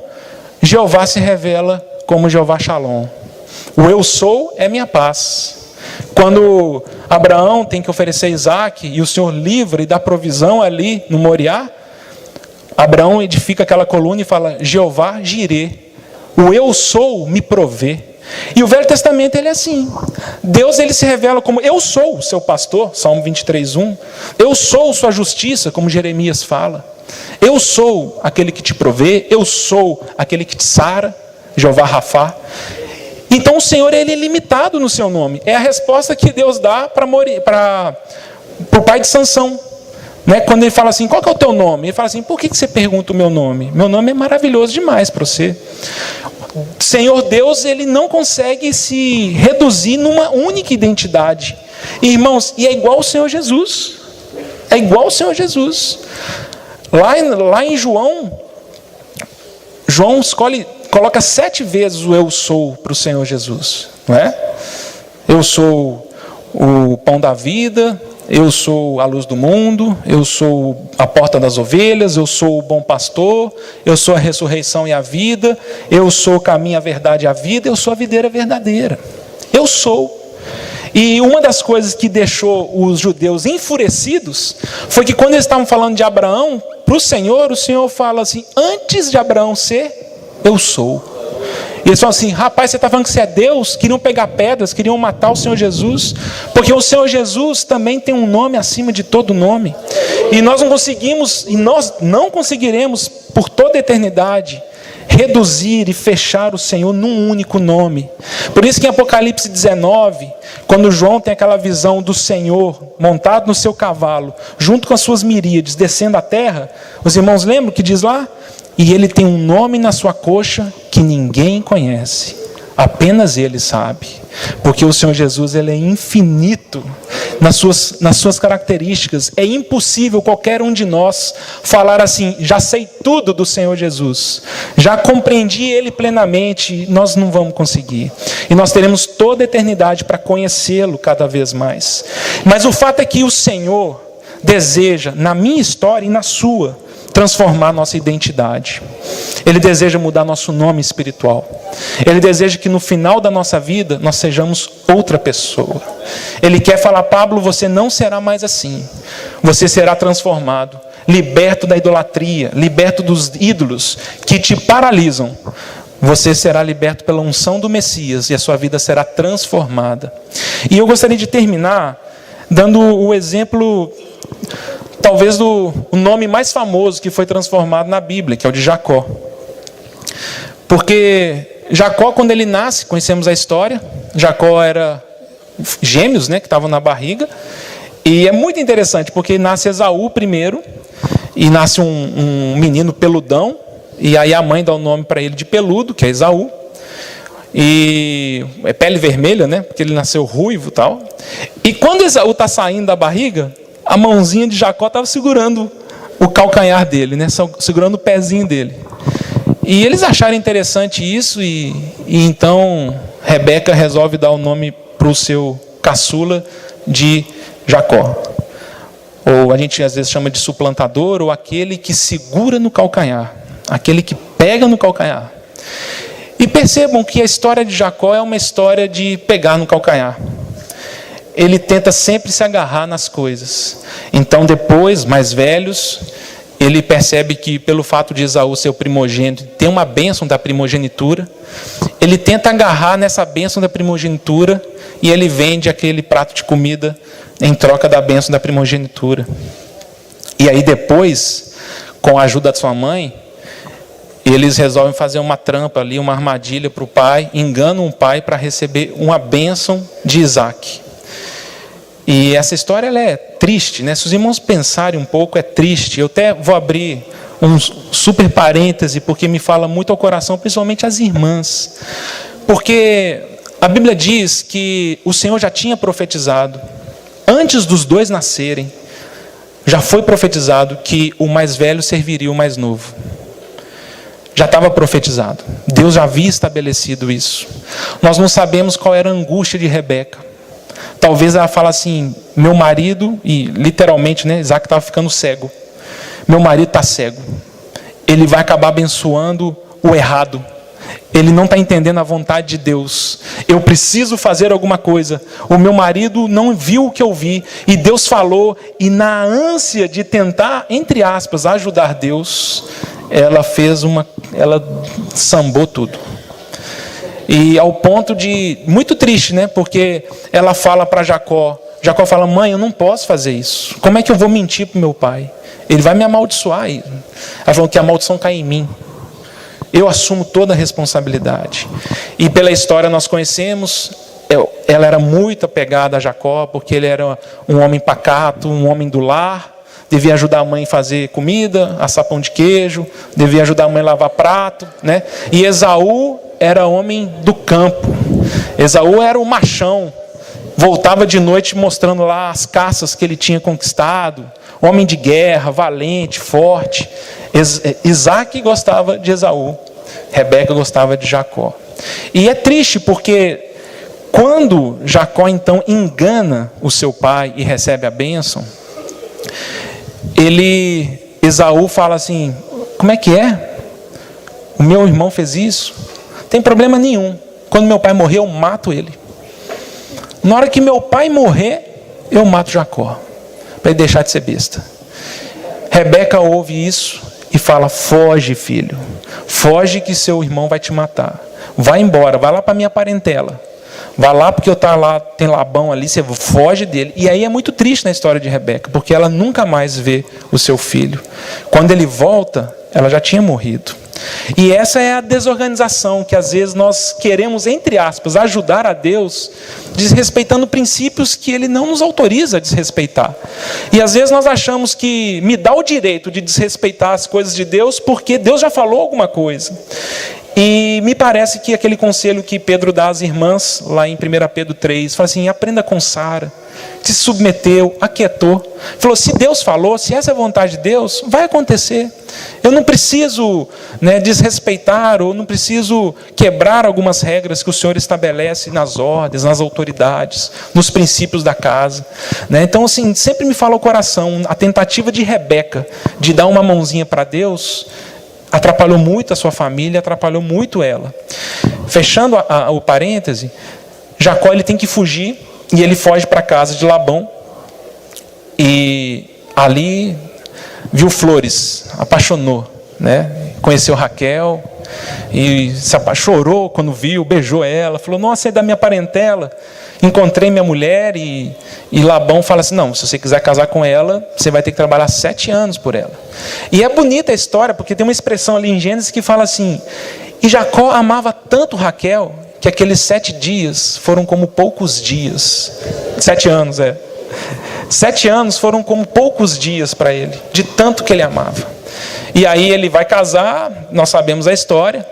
Jeová se revela como Jeová Shalom. O eu sou é minha paz. Quando Abraão tem que oferecer Isaac e o Senhor livra e dá provisão ali no Moriá, Abraão edifica aquela coluna e fala, Jeová Jirê, o eu sou me provê. E o Velho Testamento ele é assim. Deus ele se revela como eu sou o seu pastor, Salmo 23:1. Eu sou sua justiça, como Jeremias fala. Eu sou aquele que te provê, eu sou aquele que te sara, Jeová Rafá. Então o Senhor ele é ilimitado no seu nome. É a resposta que Deus dá para o pai de Sansão. Né? Quando ele fala assim, qual que é o teu nome? Ele fala assim, por que você pergunta o meu nome? Meu nome é maravilhoso demais para você. Senhor Deus, ele não consegue se reduzir numa única identidade. Irmãos, e é igual ao Senhor Jesus. É igual ao Senhor Jesus. Lá em João coloca 7 vezes o eu sou para o Senhor Jesus. Não é? Eu sou o pão da vida, eu sou a luz do mundo, eu sou a porta das ovelhas, eu sou o bom pastor, eu sou a ressurreição e a vida, eu sou o caminho, a verdade e a vida, eu sou a videira verdadeira. Eu sou. E uma das coisas que deixou os judeus enfurecidos foi que quando eles estavam falando de Abraão, para o Senhor fala assim, antes de Abraão ser, eu sou. E eles falam assim, rapaz, você está falando que você é Deus? Queriam pegar pedras, queriam matar o Senhor Jesus, porque o Senhor Jesus também tem um nome acima de todo nome. E nós não conseguiremos, por toda a eternidade, reduzir e fechar o Senhor num único nome. Por isso que em Apocalipse 19, quando João tem aquela visão do Senhor montado no seu cavalo, junto com as suas miríades, descendo a terra, os irmãos lembram o que diz lá? E ele tem um nome na sua coxa que ninguém conhece. Apenas ele sabe. Porque o Senhor Jesus ele é infinito nas suas características. É impossível qualquer um de nós falar assim, já sei tudo do Senhor Jesus. Já compreendi ele plenamente. Nós não vamos conseguir. E nós teremos toda a eternidade para conhecê-lo cada vez mais. Mas o fato é que o Senhor deseja, na minha história e na sua, transformar nossa identidade. Ele deseja mudar nosso nome espiritual. Ele deseja que no final da nossa vida nós sejamos outra pessoa. Ele quer falar: Pablo, você não será mais assim. Você será transformado, liberto da idolatria, liberto dos ídolos que te paralisam. Você será liberto pela unção do Messias e a sua vida será transformada. E eu gostaria de terminar dando o exemplo, talvez, do nome mais famoso que foi transformado na Bíblia, que é o de Jacó. Porque Jacó, quando ele nasce, conhecemos a história, Jacó era gêmeos, né, que estavam na barriga. E é muito interessante, porque nasce Esaú primeiro, e nasce um menino peludão, e aí a mãe dá o nome para ele de peludo, que é Esaú. E é pele vermelha, né? Porque ele nasceu ruivo e tal. E quando Esaú está saindo da barriga, a mãozinha de Jacó estava segurando o calcanhar dele, né? Segurando o pezinho dele. E eles acharam interessante isso, e então Rebeca resolve dar o nome para o seu caçula de Jacó. Ou a gente às vezes chama de suplantador, ou aquele que segura no calcanhar, aquele que pega no calcanhar. E percebam que a história de Jacó é uma história de pegar no calcanhar. Ele tenta sempre se agarrar nas coisas. Então depois, mais velhos, ele percebe que pelo fato de Esaú ser o primogênito, ter uma bênção da primogenitura, ele tenta agarrar nessa bênção da primogenitura e ele vende aquele prato de comida em troca da bênção da primogenitura. E aí depois, com a ajuda de sua mãe, eles resolvem fazer uma trampa ali, uma armadilha para o pai, enganam o pai para receber uma bênção de Isaac. E essa história ela é triste, né? Se os irmãos pensarem um pouco, é triste. Eu até vou abrir um super parêntese, porque me fala muito ao coração, principalmente as irmãs. Porque a Bíblia diz que o Senhor já tinha profetizado, antes dos dois nascerem, já foi profetizado que o mais velho serviria o mais novo. Já estava profetizado. Deus já havia estabelecido isso. Nós não sabemos qual era a angústia de Rebeca. Talvez ela fale assim: meu marido, e literalmente, né, Isaac estava ficando cego. Meu marido está cego. Ele vai acabar abençoando o errado. Ele não está entendendo a vontade de Deus. Eu preciso fazer alguma coisa. O meu marido não viu o que eu vi. E Deus falou. E na ânsia de tentar, entre aspas, ajudar Deus, ela sambou tudo. E ao ponto de, muito triste, né? Porque ela fala para Jacó. Jacó fala: mãe, eu não posso fazer isso. Como é que eu vou mentir para o meu pai? Ele vai me amaldiçoar. Ela falou que a maldição cai em mim. Eu assumo toda a responsabilidade. E pela história nós conhecemos, ela era muito apegada a Jacó, porque ele era um homem pacato, um homem do lar, devia ajudar a mãe a fazer comida, assar pão de queijo, devia ajudar a mãe a lavar prato, né? E Esaú era homem do campo. Esaú era o machão, voltava de noite mostrando lá as caças que ele tinha conquistado, homem de guerra, valente, forte. Isaac gostava de Esaú, Rebeca gostava de Jacó. E é triste porque quando Jacó então engana o seu pai e recebe a bênção, Esaú fala assim: como é que é? O meu irmão fez isso? Não tem problema nenhum. Quando meu pai morrer, eu mato ele. Na hora que meu pai morrer, eu mato Jacó, para ele deixar de ser besta. Rebeca ouve isso e fala: foge, filho, foge que seu irmão vai te matar. Vai embora, vai lá para minha parentela. Vai lá porque eu tá lá, tem Labão ali, você foge dele. E aí é muito triste na história de Rebeca, porque ela nunca mais vê o seu filho. Quando ele volta, ela já tinha morrido. E essa é a desorganização que às vezes nós queremos, entre aspas, ajudar a Deus, desrespeitando princípios que Ele não nos autoriza a desrespeitar. E às vezes nós achamos que me dá o direito de desrespeitar as coisas de Deus porque Deus já falou alguma coisa. E me parece que aquele conselho que Pedro dá às irmãs, lá em 1 Pedro 3, fala assim: aprenda com Sara. se submeteu, aquietou. Falou, se Deus falou, se essa é a vontade de Deus, vai acontecer. Eu não preciso, desrespeitar ou não preciso quebrar algumas regras que o Senhor estabelece nas ordens, nas autoridades, nos princípios da casa. Então, assim, sempre me fala o coração, a tentativa de Rebeca de dar uma mãozinha para Deus atrapalhou muito a sua família, atrapalhou muito ela. Fechando o parêntese, Jacó ele tem que fugir e ele foge para a casa de Labão e ali viu flores, apaixonou, conheceu Raquel e chorou quando viu, beijou ela, falou, nossa, é da minha parentela, encontrei minha mulher. E Labão fala assim, não, se você quiser casar com ela, você vai ter que trabalhar 7 anos por ela. E é bonita a história, porque tem uma expressão ali em Gênesis que fala assim, e Jacó amava tanto Raquel, que aqueles 7 dias foram como poucos dias. 7 anos, 7 anos foram como poucos dias para ele, de tanto que ele amava. E aí ele vai casar, nós sabemos a história.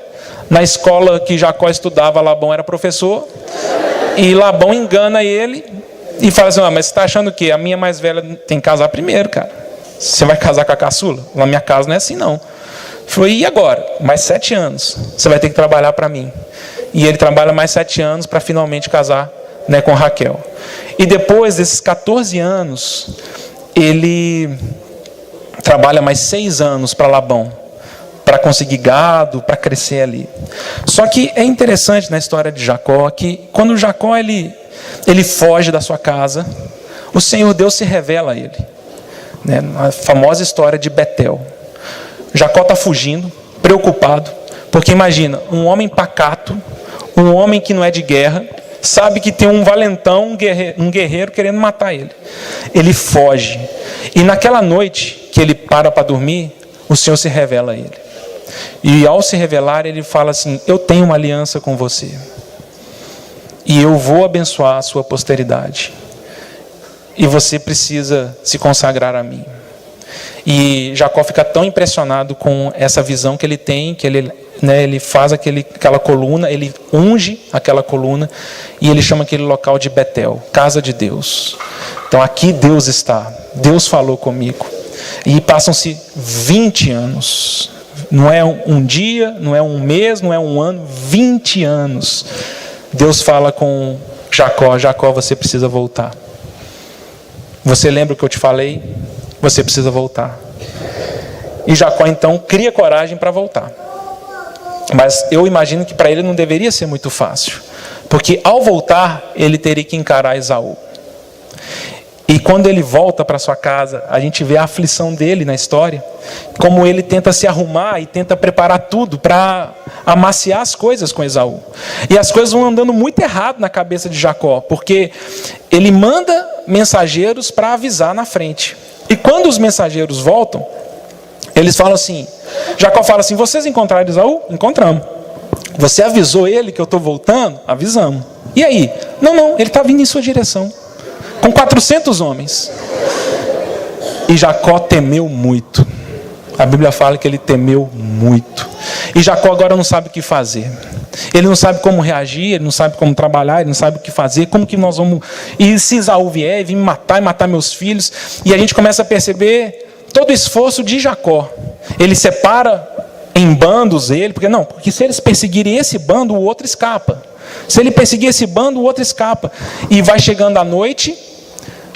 Na escola que Jacó estudava, Labão era professor. E Labão engana ele e fala assim, mas você está achando o quê? A minha mais velha tem que casar primeiro, cara. Você vai casar com a caçula? Na minha casa não é assim, não. Ele falou, e agora? Mais 7 anos. Você vai ter que trabalhar para mim. E ele trabalha mais 7 anos para finalmente casar com Raquel. E depois desses 14 anos, ele trabalha mais 6 anos para Labão, para conseguir gado, para crescer ali. Só que é interessante na história de Jacó, que quando Jacó ele foge da sua casa, o Senhor Deus se revela a ele. A famosa história de Betel. Jacó está fugindo, preocupado, porque imagina, um homem pacato, um homem que não é de guerra, sabe que tem um valentão, um guerreiro querendo matar ele. Ele foge. E naquela noite que ele para dormir, o Senhor se revela a ele. E ao se revelar, ele fala assim, eu tenho uma aliança com você. E eu vou abençoar a sua posteridade. E você precisa se consagrar a mim. E Jacó fica tão impressionado com essa visão que ele tem, que ele faz aquela coluna, ele unge aquela coluna, e ele chama aquele local de Betel, casa de Deus. Então aqui Deus está, Deus falou comigo. E passam-se 20 anos, não é um dia, não é um mês, não é um ano, 20 anos. Deus fala com Jacó, Jacó, você precisa voltar. Você lembra o que eu te falei? Você precisa voltar. E Jacó então cria coragem para voltar. Mas eu imagino que para ele não deveria ser muito fácil, porque ao voltar ele teria que encarar Esaú. E quando ele volta para sua casa, a gente vê a aflição dele na história, como ele tenta se arrumar e tenta preparar tudo para amaciar as coisas com Esaú. E as coisas vão andando muito errado na cabeça de Jacó, porque ele manda mensageiros para avisar na frente. E quando os mensageiros voltam, eles falam assim, Jacó fala assim, vocês encontraram Esaú? Encontramos. Você avisou ele que eu estou voltando? Avisamos. E aí? Não, ele está vindo em sua direção, com 400 homens. E Jacó temeu muito. A Bíblia fala que ele temeu muito. E Jacó agora não sabe o que fazer. Ele não sabe como reagir, ele não sabe como trabalhar, ele não sabe o que fazer, como que nós vamos... E se Esaú vier, vir me matar e matar meus filhos. E a gente começa a perceber todo o esforço de Jacó. Ele separa em bandos porque se eles perseguirem esse bando, o outro escapa. Se ele perseguir esse bando, o outro escapa. E vai chegando a noite,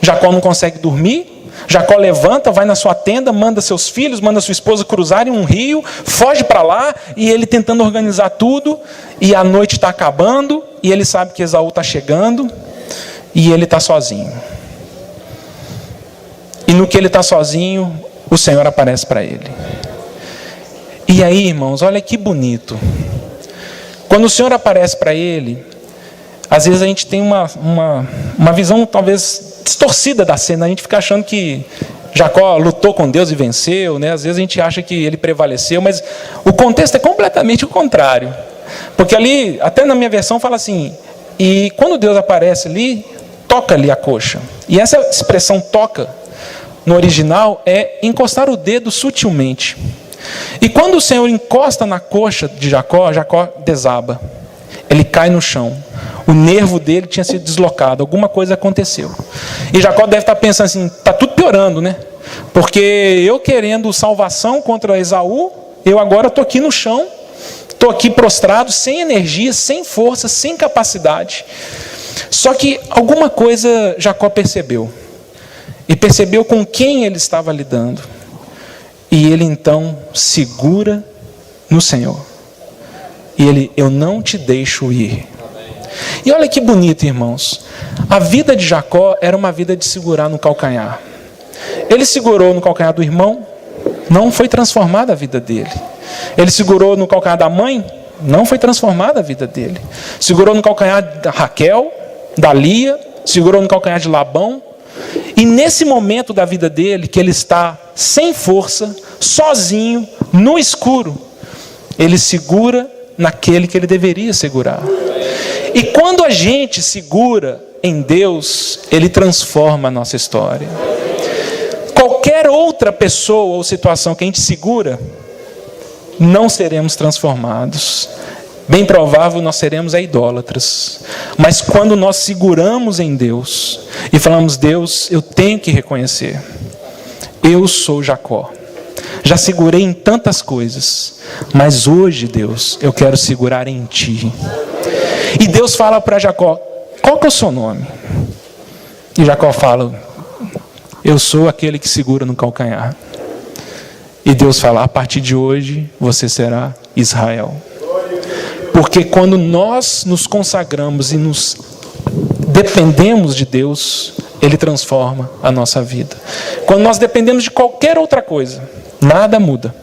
Jacó não consegue dormir. Jacó levanta, vai na sua tenda, manda seus filhos, manda sua esposa cruzarem um rio, foge para lá, e ele tentando organizar tudo, e a noite está acabando, e ele sabe que Esaú está chegando, e ele está sozinho. E no que ele está sozinho, o Senhor aparece para ele. E aí, irmãos, olha que bonito. Quando o Senhor aparece para ele, às vezes a gente tem uma visão talvez distorcida da cena. A gente fica achando que Jacó lutou com Deus e venceu, Às vezes a gente acha que ele prevaleceu, mas o contexto é completamente o contrário. Porque ali, até na minha versão, fala assim, e quando Deus aparece ali, toca ali a coxa. E essa expressão toca, no original, é encostar o dedo sutilmente. E quando o Senhor encosta na coxa de Jacó, Jacó desaba. Ele cai no chão. O nervo dele tinha sido deslocado, alguma coisa aconteceu. E Jacó deve estar pensando assim, está tudo piorando, né? Porque eu querendo salvação contra Esaú, eu agora estou aqui no chão, estou aqui prostrado, sem energia, sem força, sem capacidade. Só que alguma coisa Jacó percebeu. E percebeu com quem ele estava lidando. E ele então segura no Senhor. E ele, eu não te deixo ir. E olha que bonito, irmãos. A vida de Jacó era uma vida de segurar no calcanhar. Ele segurou no calcanhar do irmão, não foi transformada a vida dele. Ele segurou no calcanhar da mãe, não foi transformada a vida dele. Segurou no calcanhar da Raquel, da Lia, segurou no calcanhar de Labão. E nesse momento da vida dele, que ele está sem força, sozinho, no escuro, ele segura naquele que ele deveria segurar. E quando a gente segura em Deus, Ele transforma a nossa história. Qualquer outra pessoa ou situação que a gente segura, não seremos transformados. Bem provável nós seremos idólatras. Mas quando nós seguramos em Deus e falamos, Deus, eu tenho que reconhecer, eu sou Jacó. Já segurei em tantas coisas, mas hoje, Deus, eu quero segurar em Ti. E Deus fala para Jacó, qual que é o seu nome? E Jacó fala, eu sou aquele que segura no calcanhar. E Deus fala, a partir de hoje, você será Israel. Porque quando nós nos consagramos e nos dependemos de Deus, Ele transforma a nossa vida. Quando nós dependemos de qualquer outra coisa, nada muda.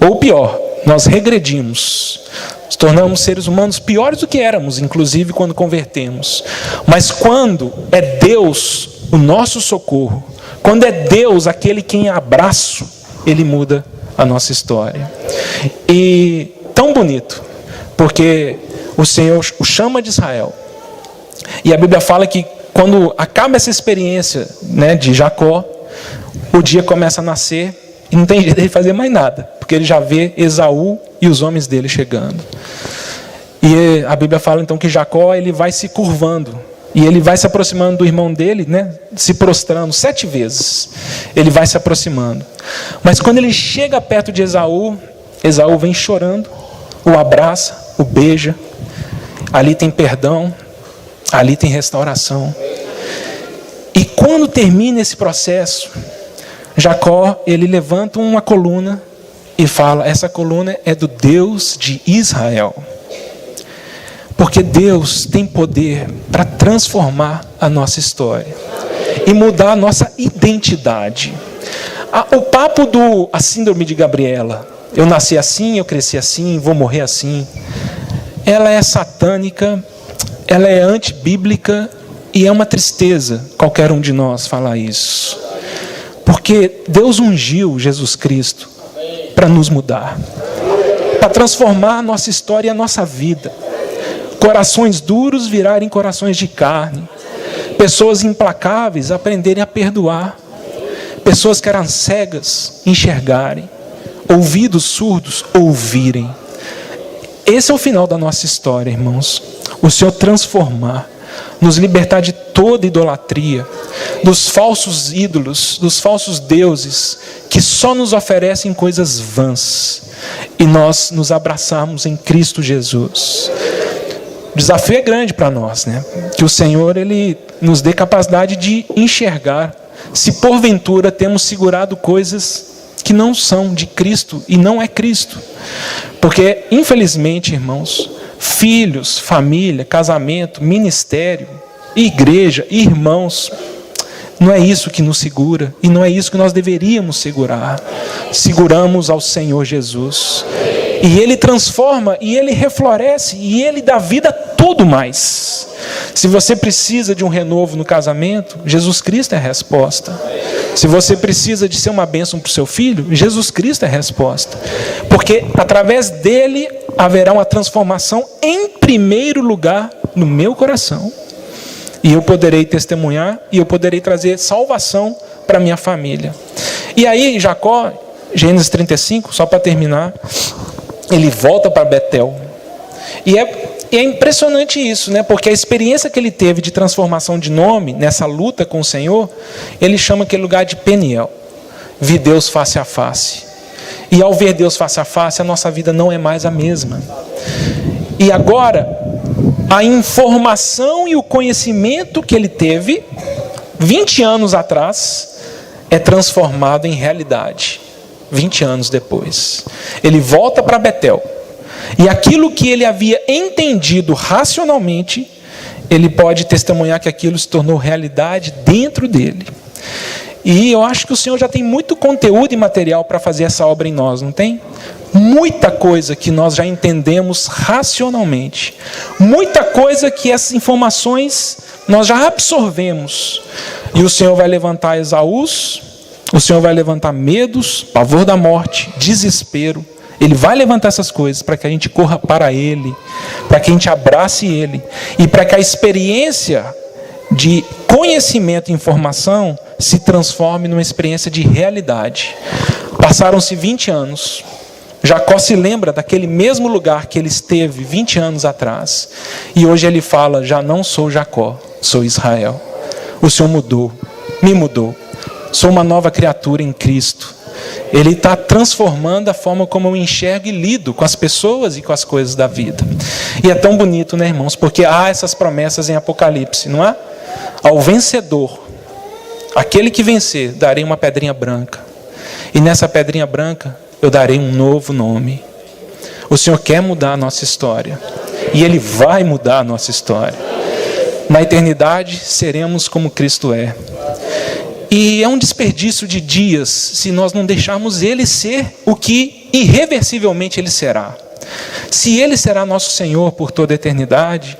Ou pior, nós regredimos. Nos tornamos seres humanos piores do que éramos, inclusive quando convertemos. Mas quando é Deus o nosso socorro, quando é Deus aquele que em abraço, Ele muda a nossa história. E tão bonito, porque o Senhor o chama de Israel. E a Bíblia fala que quando acaba essa experiência, né, de Jacó, o dia começa a nascer e não tem jeito de fazer mais nada, porque ele já vê Esaú e os homens dele chegando. E a Bíblia fala então que Jacó ele vai se curvando e ele vai se aproximando do irmão dele, né, se prostrando 7 vezes. Ele vai se aproximando. Mas quando ele chega perto de Esaú, Esaú vem chorando, o abraça, o beija. Ali tem perdão, ali tem restauração. E quando termina esse processo, Jacó, ele levanta uma coluna e fala, essa coluna é do Deus de Israel. Porque Deus tem poder para transformar a nossa história e mudar a nossa identidade. O papo a síndrome de Gabriela, eu nasci assim, eu cresci assim, vou morrer assim, ela é satânica, ela é antibíblica e é uma tristeza qualquer um de nós falar isso. Porque Deus ungiu Jesus Cristo para nos mudar, para transformar a nossa história e a nossa vida. Corações duros virarem corações de carne. Pessoas implacáveis aprenderem a perdoar. Pessoas que eram cegas enxergarem. Ouvidos surdos ouvirem. Esse é o final da nossa história, irmãos. O Senhor transformar, nos libertar de toda idolatria, dos falsos ídolos, dos falsos deuses, que só nos oferecem coisas vãs, e nós nos abraçarmos em Cristo Jesus. O desafio é grande para nós, né? Que o Senhor Ele nos dê capacidade de enxergar, se porventura temos segurado coisas que não são de Cristo e não é Cristo. Porque, infelizmente, irmãos, filhos, família, casamento, ministério, igreja, irmãos, não é isso que nos segura e não é isso que nós deveríamos segurar. Seguramos ao Senhor Jesus. E Ele transforma, e Ele refloresce, e Ele dá vida a tudo mais. Se você precisa de um renovo no casamento, Jesus Cristo é a resposta. Se você precisa de ser uma bênção para o seu filho, Jesus Cristo é a resposta. Porque através dele haverá uma transformação em primeiro lugar no meu coração. E eu poderei testemunhar, e eu poderei trazer salvação para a minha família. E aí Jacó, Gênesis 35, só para terminar, ele volta para Betel. E é impressionante isso, né? Porque a experiência que ele teve de transformação de nome, nessa luta com o Senhor, ele chama aquele lugar de Peniel. Vi Deus face a face. E ao ver Deus face a face, a nossa vida não é mais a mesma. E agora, a informação e o conhecimento que ele teve 20 anos atrás é transformado em realidade 20 anos depois. Ele volta para Betel, e aquilo que ele havia entendido racionalmente, ele pode testemunhar que aquilo se tornou realidade dentro dele. E eu acho que o Senhor já tem muito conteúdo e material para fazer essa obra em nós, não tem? Muita coisa que nós já entendemos racionalmente, muita coisa que essas informações nós já absorvemos. E o Senhor vai levantar Esaús, o Senhor vai levantar medos, pavor da morte, desespero. Ele vai levantar essas coisas para que a gente corra para Ele, para que a gente abrace Ele, e para que a experiência de conhecimento e informação se transforme numa experiência de realidade. Passaram-se 20 anos. Jacó se lembra daquele mesmo lugar que ele esteve 20 anos atrás. E hoje ele fala: já não sou Jacó, sou Israel. O Senhor mudou, me mudou. Sou uma nova criatura em Cristo. Ele está transformando a forma como eu enxergo e lido com as pessoas e com as coisas da vida. E é tão bonito, né, irmãos? Porque há essas promessas em Apocalipse, não é? Ao vencedor, aquele que vencer, darei uma pedrinha branca. E nessa pedrinha branca, eu darei um novo nome. O Senhor quer mudar a nossa história. E Ele vai mudar a nossa história. Na eternidade, seremos como Cristo é. E é um desperdício de dias se nós não deixarmos Ele ser o que irreversivelmente Ele será. Se Ele será nosso Senhor por toda a eternidade,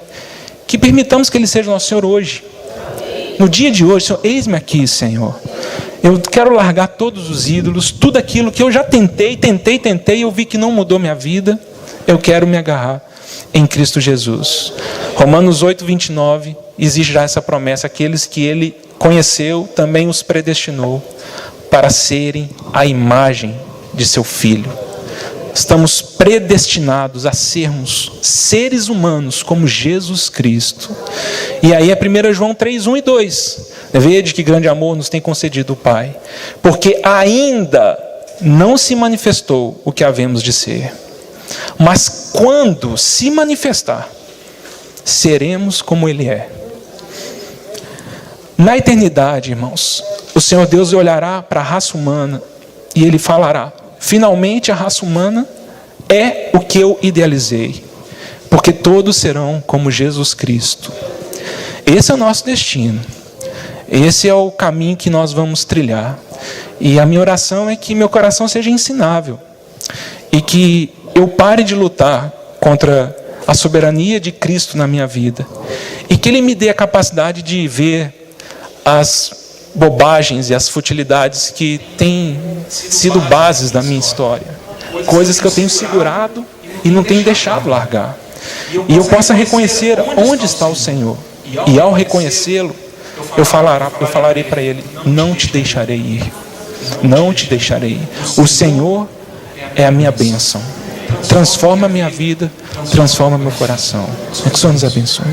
que permitamos que Ele seja nosso Senhor hoje. No dia de hoje, Senhor, eis-me aqui, Senhor. Eu quero largar todos os ídolos, tudo aquilo que eu já tentei, e eu vi que não mudou minha vida. Eu quero me agarrar em Cristo Jesus. Romanos 8:29 exige já essa promessa: aqueles que Ele conheceu, também os predestinou para serem a imagem de seu Filho. Estamos predestinados a sermos seres humanos como Jesus Cristo. E aí é 1 João 3:1 e 2. Vede que grande amor nos tem concedido o Pai, porque ainda não se manifestou o que havemos de ser. Mas quando se manifestar, seremos como Ele é. Na eternidade, irmãos, o Senhor Deus olhará para a raça humana e Ele falará: finalmente a raça humana é o que eu idealizei, porque todos serão como Jesus Cristo. Esse é o nosso destino. Esse é o caminho que nós vamos trilhar. E a minha oração é que meu coração seja ensinável e que eu pare de lutar contra a soberania de Cristo na minha vida e que Ele me dê a capacidade de ver as bobagens e as futilidades que têm sido bases da minha história, coisas que eu tenho segurado e não tenho deixado largar, e eu possa reconhecer onde está o Senhor, e ao reconhecê-lo, eu falarei para Ele: não te deixarei ir, não te deixarei ir. O Senhor é a minha bênção, transforma a minha vida, transforma meu coração. Que o Senhor nos abençoe.